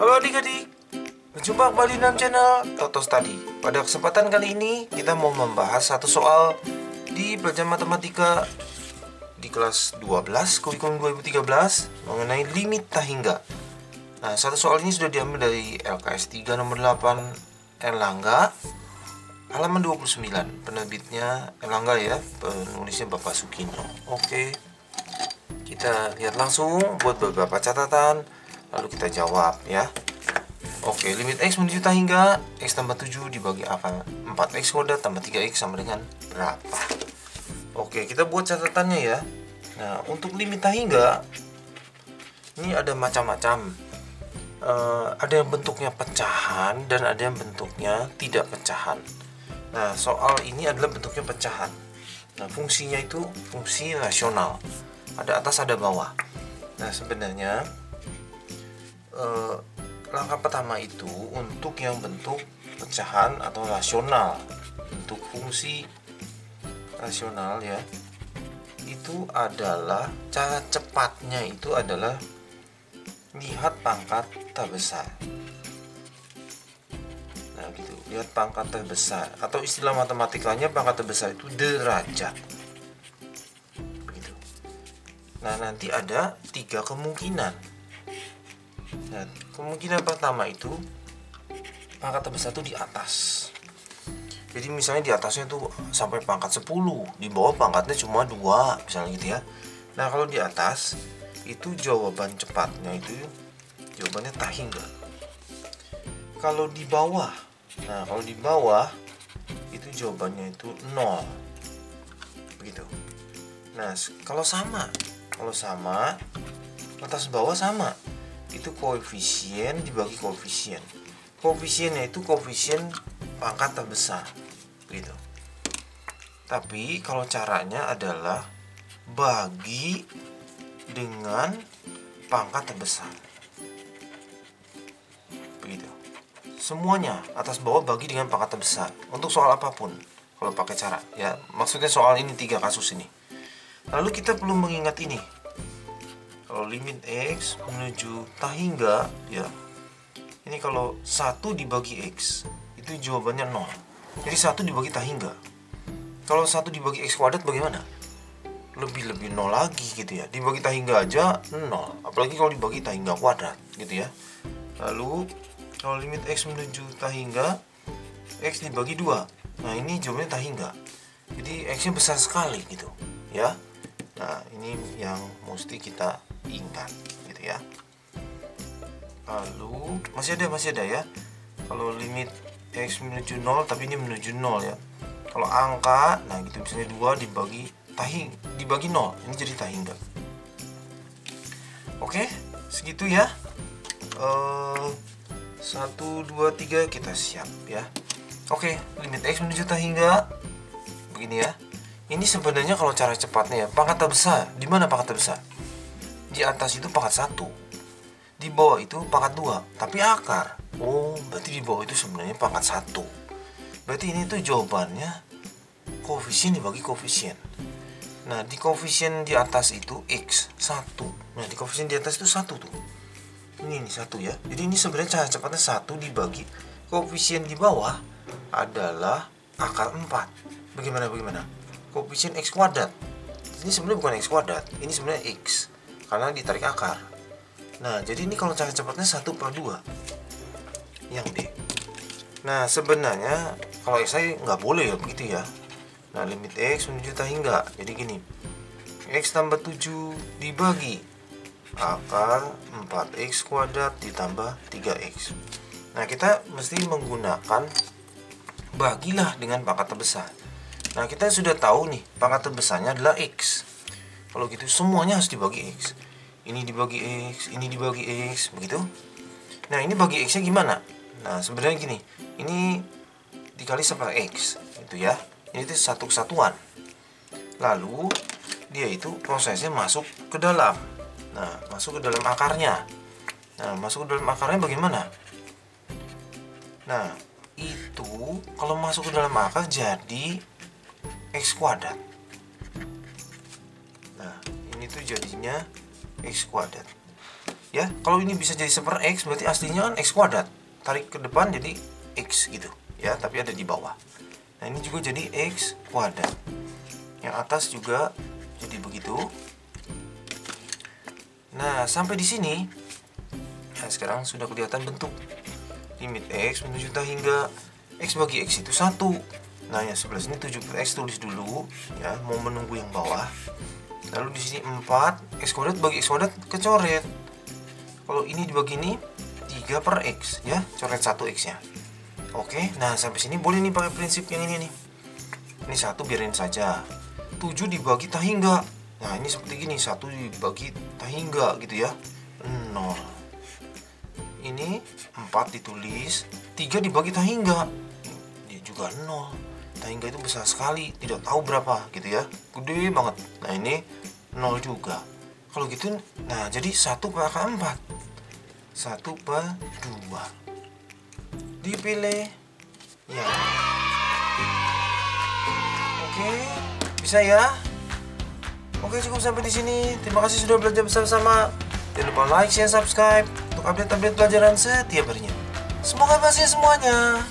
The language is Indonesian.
Halo adik-adik, berjumpa kembali dalam channel Toto Study. Pada kesempatan kali ini kita mau membahas satu soal di pelajaran matematika di kelas 12 kurikulum 2013 mengenai limit tak hingga. Nah, satu soal ini sudah diambil dari LKS 3 nomor 8 Erlangga, halaman 29. Penerbitnya Erlangga ya, penulisnya Bapak Sukino. Oke, kita lihat langsung buat beberapa catatan, lalu kita jawab ya. Oke, limit X menuju tak hingga X tambah 7 dibagi akar 4X kuadrat tambah 3X sama dengan berapa? Oke, kita buat catatannya ya. Nah, untuk limit tak hingga ini ada macam-macam. Ada yang bentuknya pecahan dan ada yang bentuknya tidak pecahan. Nah, soal ini adalah bentuknya pecahan. Nah, fungsinya itu fungsi rasional. Ada atas, ada bawah. Nah, sebenarnya langkah pertama itu untuk yang bentuk pecahan atau rasional, bentuk fungsi rasional ya, itu adalah cara cepatnya itu adalah lihat pangkat terbesar. Nah gitu, lihat pangkat terbesar, atau istilah matematikanya pangkat terbesar itu derajat. Begitu. Nah, nanti ada 3 kemungkinan. Nah, kemungkinan pertama itu pangkat terbesar itu di atas. Jadi misalnya di atasnya tuh sampai pangkat 10, di bawah pangkatnya cuma 2, misalnya gitu ya. Nah, kalau di atas itu jawaban cepatnya itu jawabannya tak hingga. Kalau di bawah, nah kalau di bawah itu jawabannya itu 0. Begitu. Nah, kalau sama atas bawah sama. Itu koefisien dibagi koefisien. Koefisiennya itu koefisien pangkat terbesar. Begitu. Tapi kalau caranya adalah bagi dengan pangkat terbesar. Begitu. Semuanya atas bawah bagi dengan pangkat terbesar. Untuk soal apapun kalau pakai cara ya. Maksudnya soal ini 3 kasus ini. Lalu kita perlu mengingat ini. Kalau limit X menuju tak hingga ya, ini kalau 1 dibagi X itu jawabannya 0. Jadi 1 dibagi tak hingga. Kalau 1 dibagi X kuadrat bagaimana? Lebih 0 lagi gitu ya. Dibagi tak hingga aja 0, apalagi kalau dibagi tak hingga kuadrat gitu ya. Lalu kalau limit X menuju tak hingga X dibagi 2. Nah, ini jawabannya tak hingga. Jadi X nya besar sekali gitu ya. Nah, ini yang mesti kita ingat gitu ya. Lalu masih ada ya. Kalau limit X menuju 0 tapi ini menuju 0 ya. Kalau angka, nah gitu misalnya 2 dibagi 0, ini jadi tak hingga. Oke, segitu ya. 1, 2, 3 kita siap ya. Oke, limit X menuju tak hingga begini ya. Ini sebenarnya kalau cara cepatnya ya, pangkat terbesar. Di mana pangkat terbesar? Di atas itu pangkat 1, di bawah itu pangkat 2, tapi akar. Oh, berarti di bawah itu sebenarnya pangkat 1. Berarti ini tuh jawabannya koefisien dibagi koefisien. Nah, di koefisien di atas itu X 1. Nah, di koefisien di atas itu 1 tuh. Ini 1 ya. Jadi ini sebenarnya cara cepatnya 1 dibagi koefisien di bawah adalah akar 4. Bagaimana? Koefisien X kuadrat. Ini sebenarnya bukan X kuadrat, ini sebenarnya X karena ditarik akar. Nah, jadi ini kalau cara cepatnya 1/2 yang D. Nah, sebenarnya kalau saya nggak boleh ya begitu ya. Nah, limit X menuju tak hingga jadi gini, X tambah 7 dibagi akar 4X kuadrat ditambah 3X. Nah, kita mesti menggunakan bagilah dengan pangkat terbesar. Nah, kita sudah tahu nih pangkat terbesarnya adalah X. Kalau gitu semuanya harus dibagi X. Ini dibagi X, ini dibagi X, begitu. Nah, ini bagi X nya gimana? Nah, sebenarnya gini, ini dikali sama X itu ya. Ini itu satu kesatuan. Lalu dia itu prosesnya masuk ke dalam. Nah, masuk ke dalam akarnya. Nah, masuk ke dalam akarnya bagaimana? Nah, itu kalau masuk ke dalam akar jadi X kuadrat. Nah, ini tuh jadinya X kuadrat. Ya, kalau ini bisa jadi 1 per X berarti aslinya kan X kuadrat. Tarik ke depan jadi X gitu ya, tapi ada di bawah. Nah ini juga jadi X kuadrat. Yang atas juga jadi begitu. Nah sampai di sini, nah sekarang sudah kelihatan bentuk. Limit X menuju hingga X bagi X itu 1. Nah yang sebelah sini 7 per X tulis dulu ya, mau menunggu yang bawah. Lalu di sini 4 X kuadrat bagi X kuadrat kecoret. Kalau ini dibagi ini 3 per X ya, coret 1 X nya. Oke, nah sampai sini boleh nih pakai prinsip yang ini nih. Ini 1 biarin saja. 7 dibagi tak hingga. Nah ini seperti gini, 1 dibagi tak hingga gitu ya, 0. Ini 4 ditulis, 3 dibagi tak hingga, dia juga 0. Tak hingga itu besar sekali, tidak tahu berapa gitu ya, gede banget. Nah ini 0 juga. Kalau gitu, nah jadi 1 per angka 4, 1 per 2. Dipilih ya. Oke, bisa ya. Oke, cukup sampai di sini. Terima kasih sudah belajar bersama-sama. Jangan lupa like, share, subscribe untuk update-update pelajaran setiap harinya. Semoga berhasil semuanya.